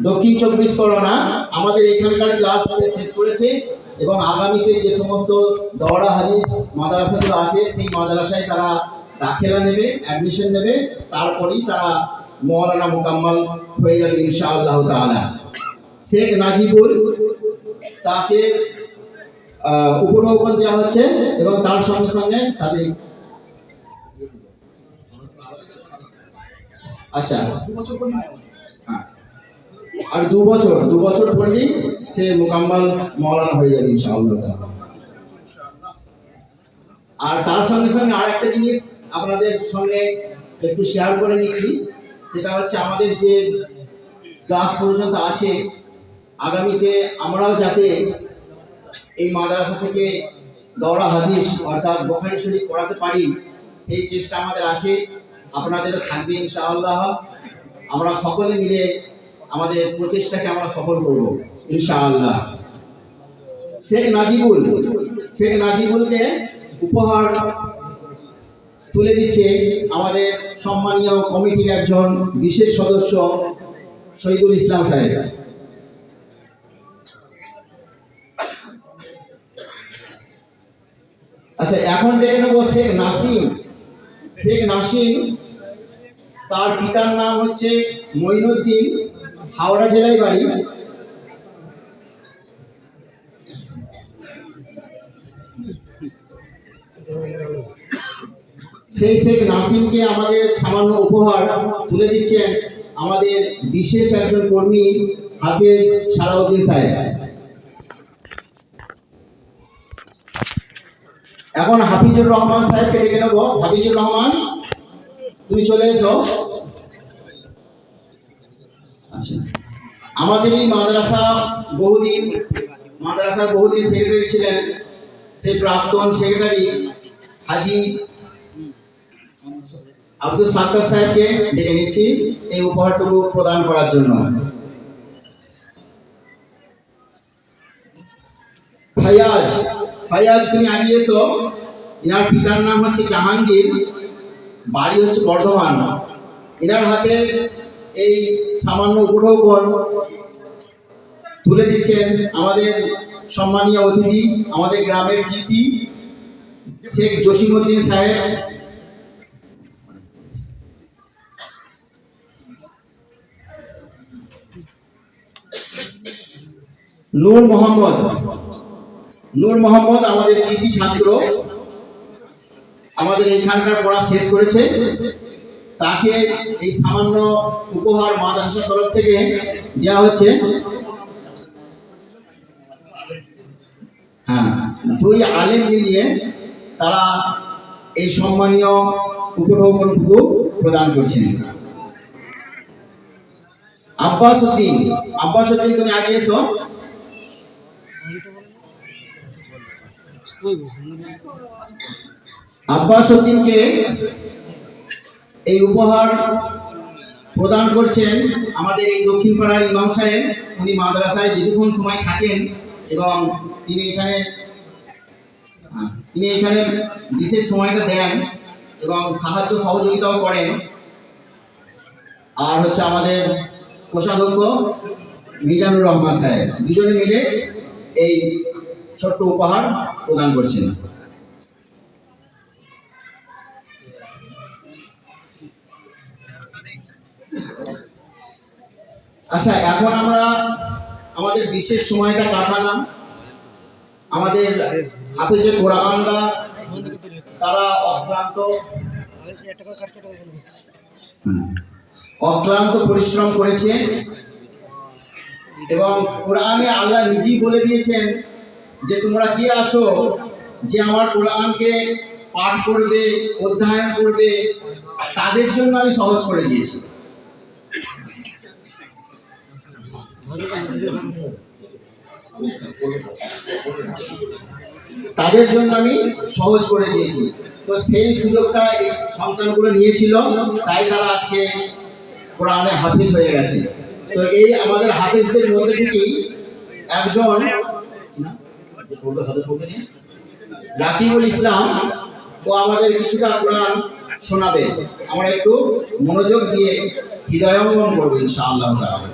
দক্ষিণ 24 পরগনা আমাদের এখানকার ক্লাস শেষ করেছে এবং আগামীতে যে সমস্ত দওরা হাদিস মাদ্রাসাগুলো আছে সেই মাদ্রাসায় তারা দাখিলা নেবে, অ্যাডমিশন নেবে, তারপরেই তারা মওলানা মুকাম্মাল হয়ে যাবে ইনশাআল্লাহ তাআলা। শেখ নাজিবুল তাকে উপঢৌকন দেওয়া হচ্ছে এবং তার সঙ্গে সঙ্গে তাদের আচ্ছা আর 2 বছর পরেই সে মুকাম্মাল মওলানা হয়ে যাবে ইনশাআল্লাহ তাআলা। আর তার সঙ্গে সঙ্গে আর একটা জিনিস আপনাদের সঙ্গে একটু শেয়ার করে নিচ্ছি, সেটা হচ্ছে আমাদের যে ক্লাস পর্যন্ত আছে আগামীতে আমরাও যাতে এই মাদ্রাসা থেকে দওরা হাদিস অর্থাৎ বুখারী শরীফ পড়াতে পারি সেই চেষ্টা আমাদের আছে, আপনাদেরও থাকবে ইনশাআল্লাহ। আমরা সকলে মিলে আমাদের প্রচেষ্টাকে আমরা সফল করব ইনশাআল্লাহ। শেখ নাজিবুলকে উপহার তুলে দিচ্ছে আমাদের সম্মানীয় কমিটির একজন বিশেষ সদস্য শহীদুল ইসলাম সাহেব। আচ্ছা, এখন দেখে নেব শেখ নাসিম। তার পিতার নাম হচ্ছে মঈনুদ্দিন, হাওড়া জেলায় বাড়ি। সেই শেখ নাসিমকে আমাদের সামান্য উপহার তুলে দিচ্ছেন আমাদের বিশেষ একজন কর্মী হাফেজ সালাউদ্দিন সাহেব। এখন হাফিজুর রহমান সাহেবকে ডেকে নেব। হাফিজুর রহমান, তুমি চলে এসো। আচ্ছা, আমাদের এই মাদ্রাসার বহুদিন সেক্রেটারি ছিলেন সেই প্রাক্তন সেক্রেটারি হাজি আব্দুল সাত্তার সাহেবকে ডেকে নিচ্ছি এই উপহারটুকু প্রদান করার জন্য। ফায়াজ, তুমি আগে এসো। এনার পিতার নাম হচ্ছে জাহাঙ্গীর, বাড়ি হচ্ছে বর্ধমান। এনার হাতে এই সামান্য উপঢৌকন তুলে দিচ্ছেন আমাদের সম্মানীয় অতিথি, আমাদের গ্রামের কৃতি শেখ জসিমউদ্দিন সাহেব। নূর মোহাম্মদ আমাদের কৃতি ছাত্র, আমাদের এইখানকার পড়া শেষ করেছে। তাকে এই সামান্য উপহার মাদ্রাসার তরফ থেকে দেওয়া হচ্ছে। হ্যাঁ, 2 আলেম মিলিয়ে তারা এই সম্মানীয় উপঢৌকনটুকু প্রদান করছেন। আব্বাস উদ্দিন, তুমি আগে এসো। আব্বাস উদ্দিনকে এই উপহার প্রদান করছেন আমাদের এই দক্ষিণ পাড়ার ইমাম সাহেব। উনি মাদ্রাসায় বেশিক্ষণ সময় থাকেন এবং তিনি এখানে বিশেষ সময়টা দেন এবং সাহায্য সহযোগিতাও করেন। আর হচ্ছে আমাদের কোষাধ্যক্ষ মিজানুর রহমান সাহেব, দুজনে মিলে এই ছোট্ট উপহার প্রদান করছেন। আচ্ছা, এখন আমরা আমাদের বিশেষ সময়টা কাটালাম। আমাদের হাফেজে কোরআনরা তারা অক্লান্ত পরিশ্রম করেছে এবং কোরআনে আল্লাহ নিজেই বলে দিয়েছেন যে তোমরা কি আছো যে আমার কোরআনকে পাঠ করবে, অধ্যয়ন করবে, তাদের জন্য আমি সহজ করে দিয়েছি। তাদের জন্য আমি সহজ করে দিয়েছি। তো সেই সুযোগটা এই সন্তানগুলো নিয়েছিল, তাই তারা আজকে কোরআনে হাফিজ হয়ে গেছে। তো এই আমাদের হাফিজদের মধ্যে থেকেই একজন রাকিবুল ইসলাম, ও আমাদের কিছুটা কোরআন শোনাবে। আমরা একটু মনোযোগ দিয়ে হৃদয়ঙ্গম করবো ইনশাআল্লাহ তাআলা।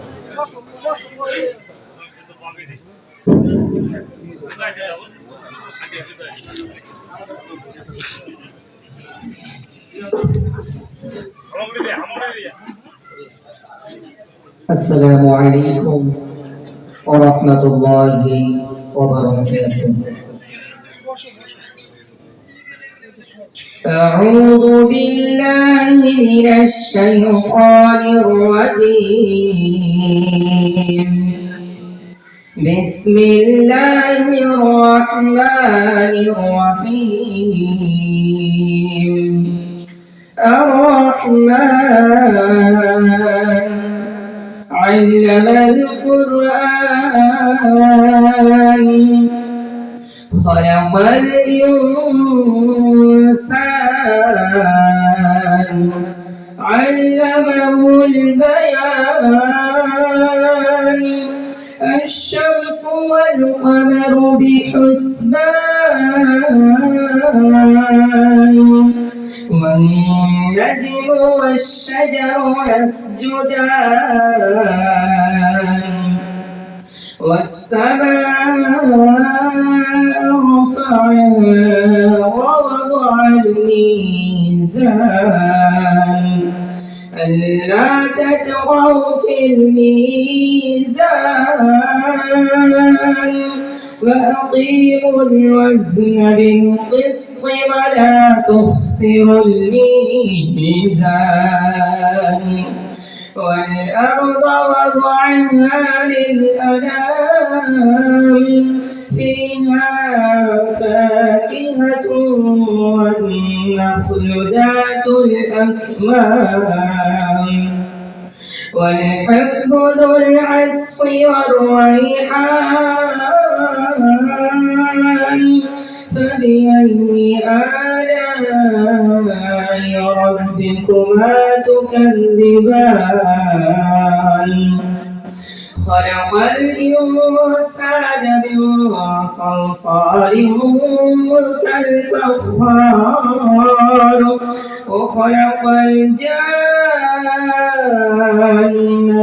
السلام عليكم ورحمة الله وبركاته. أعوذ بالله من الشيطان الرجيم. بسم الله الرحمن الرحيم. الرحمن علم القرآن خلق الإنسان علمه البيان الشمس والقمر بحسبان والنجم والشجر يسجدان والسماء رفعها ووضع الميزان ألا تطغوا في الميزان وأقيموا الوزن بالقسط ولا تخسروا الميزان والأرض وضعها للأنام فيها فاكهة والنخل ذات الأكمام والحب ذو العصف والريحان فبأي آلاء ربكما تكذبان خلق الإنسان من صلصال كالفخار وخلق الجان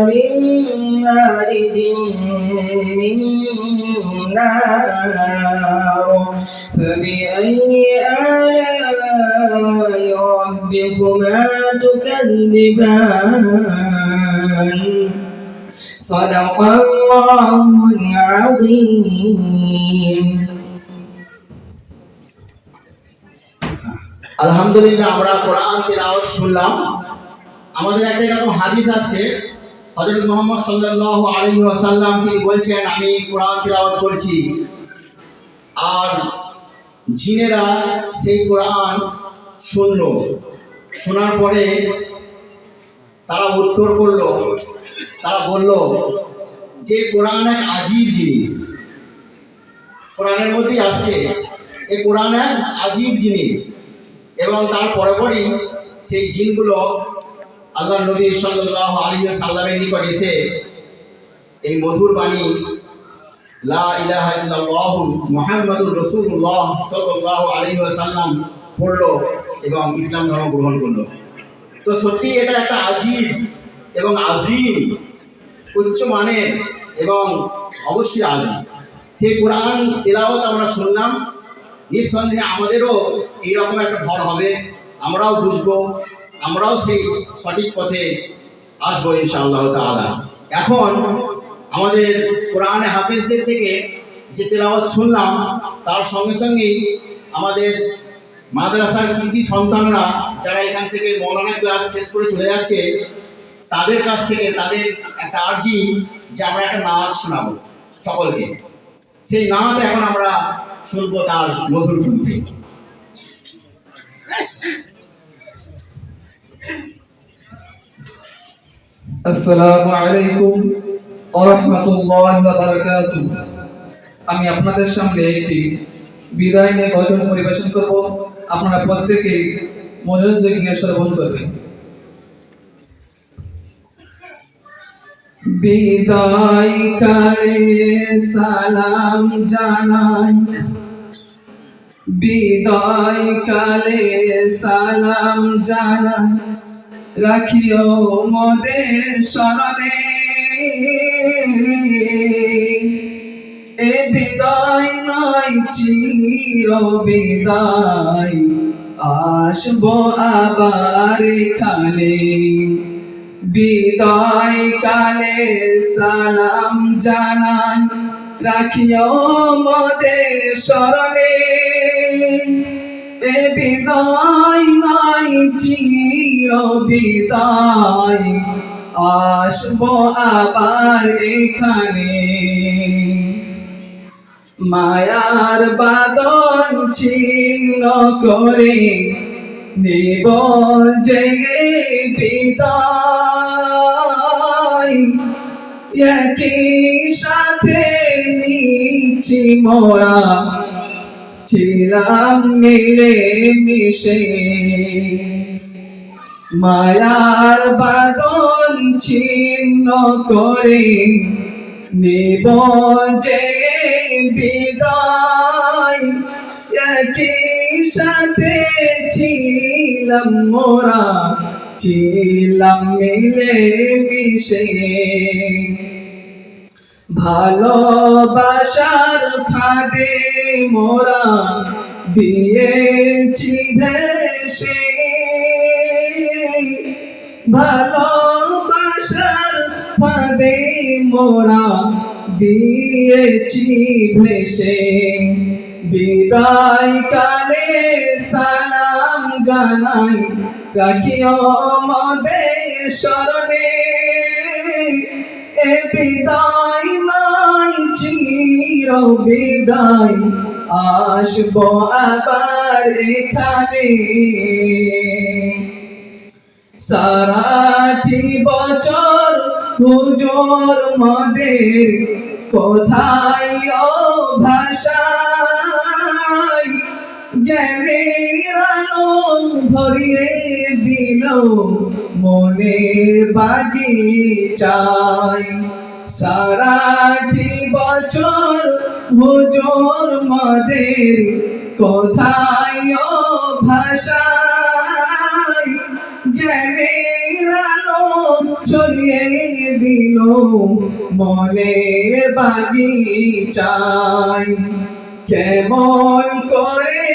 من مارد من نار فبأي آلاء ربكما تكذبان صدق الله العظيم. আলহামদুলিল্লাহ, আমরা কোরআন তেলাওয়াত শুনলাম। আমাদের একটা এরকম হাদিস আছে, হযরত মুহাম্মদ সাল্লাল্লাহু আলাইহি ওয়াসাল্লাম তিনি বলছেন, আমি কোরআন তেলাওয়াত করছি আর জিনেরা সেই কোরআন শুনলো। শোনার পরে তারা উত্তর করলো, তারা বলল যে কোরআন এক আজীব জিনিস। কোরআনের মধ্যেই আসছে এই কোরআন এক আজীব জিনিস। এবং তার পরপরই সেই জিনগুলো আল্লাহ নবী সাল্লাল্লাহু আলাইহি ওয়াসাল্লামের নিকট এসে এই মধুর বাণী লা ইলাহা ইল্লাল্লাহ মুহাম্মাদুর রাসূলুল্লাহ সাল্লাল্লাহু আলাইহি ওয়াসাল্লাম পড়লো এবং ইসলাম ধর্ম গ্রহণ করলো। তো সত্যি এটা একটা আজীব এবং আযীম, উচ্চ মানের এবং অবশ্যই আযীম সেই কোরআন তেলাওয়াত আমরা শুনলাম। নিঃসন্দেহে আমাদেরও এইরকম একটা ভর হবে, আমরাও বুঝবো, আমরাও সেই সঠিক পথে আসবো ইনশাআল্লাহ তাআলা। এখন আমাদের কোরআনে হাফেজদের থেকে যে তেলাওয়াত শুনলাম তার সঙ্গে সঙ্গেই আমাদের মাদ্রাসার কৃতি সন্তানরা যারা এখান থেকে মৌলানা ক্লাস শেষ করে চলে যাচ্ছে, তাদের কাছ থেকে তাদের একটা আর্জি যে আমরা একটা নাচ শোনাবো সকলকে। সেই নাচ এখন আমরা শুনবো তার মধুর কণ্ঠে। আসসালামু আলাইকুম ওয়া রাহমাতুল্লাহি ওয়া বারাকাতুহু। আমি আপনাদের সামনে একটি বিদায় নিয়ে গজল পরিবেশন করব। আপনারা প্রত্যেকেই মনোযোগ দিয়ে শ্রবণ করবেন। বিদায় কালে সালাম জানাই, বিদায় কালে সালাম জানাই, রাখিও মোদের স্মরণে। এ বিদায় নয় চির বিদায়, আসবো আবার এখানে। বিদায় কালে সালাম জানাই, রাখিও মোদের স্মরণে। এ বিদায় নয় চির বিদায়, আসবো আবার এখানে। মায়ার বাঁধন ছিন্ন করে নেব জেগে বিদায়। একই সাথে নিচ্ছি মোরা, ছিলাম মিলে মিশে। মায়ার বাঁধন ছিন্ন করে নেব জেগে বিদায়। একই সাথে ছিলাম মোরা, ছিলাম মিলে মিশে। ভালোবাসার ফাঁদে মোরা দিয়েছি ভেসে। ভালোবাসার ফাঁদে মোরা দিয়েছি ভেসে। বিদায় কালে সালাম জানাই, রাখিও মোদের স্মরণে। এ বিদায় নয় চির বিদায়, আসবো আবার এখানে। সারাটি বছর হুজুর মোদের কোথায় ও ভাষায়। জ্ঞানের আলো ভরিয়ে দিল মনের বাগিচায়। সারাটি বছর হুজুর মোদের কোথায় ও ভাষায়। জ্ঞানের আলো ছড়িয়ে দিল মনের বাগিচায়। কেমন করে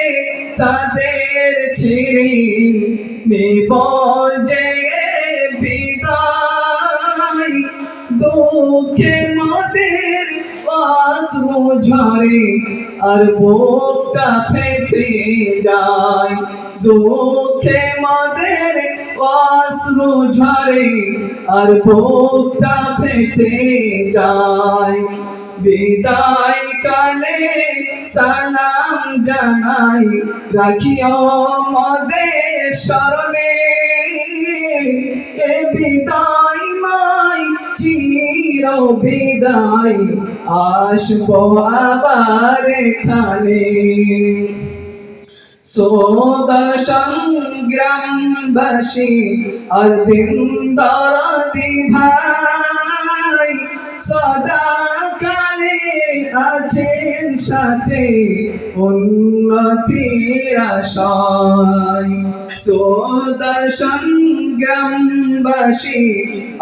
তাদের ছেড়ে নেব যে বিদায়। দুঃখে মোদের অশ্রু ঝরে আর বুকটা ফেটে যায়। দুঃখে মোদের অশ্রু ঝরে আর বুকটা ফেটে যায়। বিদায় কালে সালাম জানাই, রাখিও মোদের স্মরণে। এ বিদায় নয় চির বিদায়, আসবো আবার এখানে। সোদা সংগ্রামবাসী আর দিন দরদি ভাই, সদা কালে আছেন সাথে উন্নতির আশায়। সোদা সংগ্রামবাসী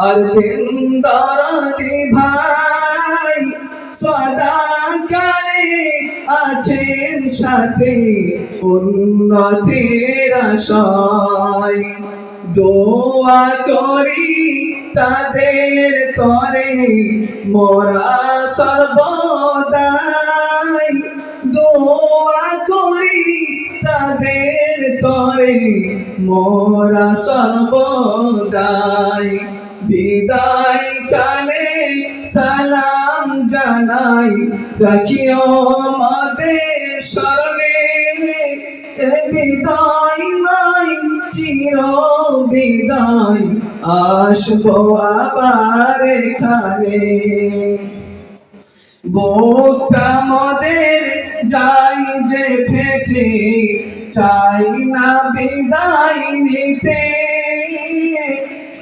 আর দিন দরদি ভাই, সদা কালে আছেন সাথে উন্নতির আশায়। দোয়া করি তাদের তরে মোরা সর্বদাই। দোয়া করি তাদের তরে মোরা সর্বদাই। বিদায় কালে সালাম জানাই, রাখিও মোদের স্মরণে। এ বিদায় নয় চির বিদায়, আসবো আবার এখানে। বুকটা মোদের যাই যে ফেটে, চাই না বিদায় নিতে।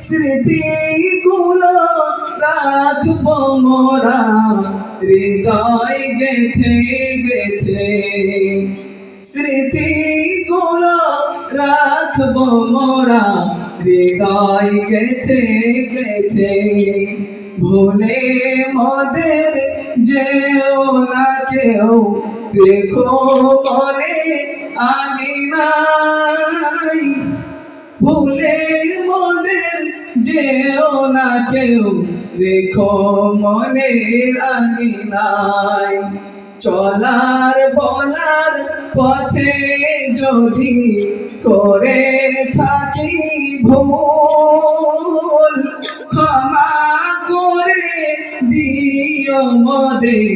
স্মৃতিগুলো রাখবো মোরা হৃদয় গেথে গেথে। স্মৃতিগুলো রাখবো মোরা হৃদয় গেছে গেছে ভুলে মোদের যেও না কেউ দেখো মনে আঙিনায় ভুলে মোদের যেও না কেউ দেখো মনের আঙিনায় চলার বলার পথে যদি করে থাকি ভুল ক্ষমা করে দিও মোদের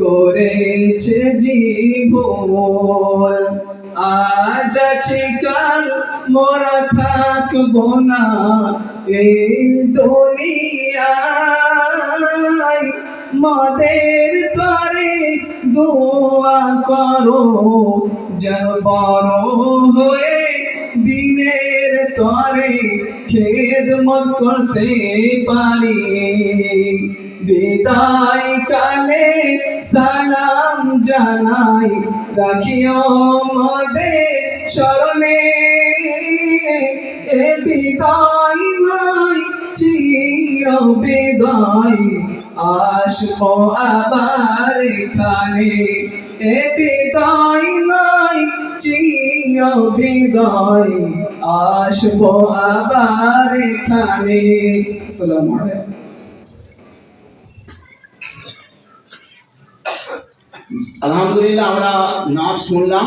করেছে জীবন আজ আছি কাল মোরা থাকবো না এই দুনিয়ায় মোদের করে দোয়া করো যেন বড় হয়ে দিনের তরে খেদমত করতে পারি বিদায় কালে সালাম জানাই রাখিও মোদের স্মরণে এ বিদায় নাই চির বিদায় আসবো আবার এখানে এ বিদায় নাই চির বিদায় আসবো আবার এখানে। আসসালামু আলাইকুম। আলহামদুলিল্লাহ আমরা নাচ শুনলাম।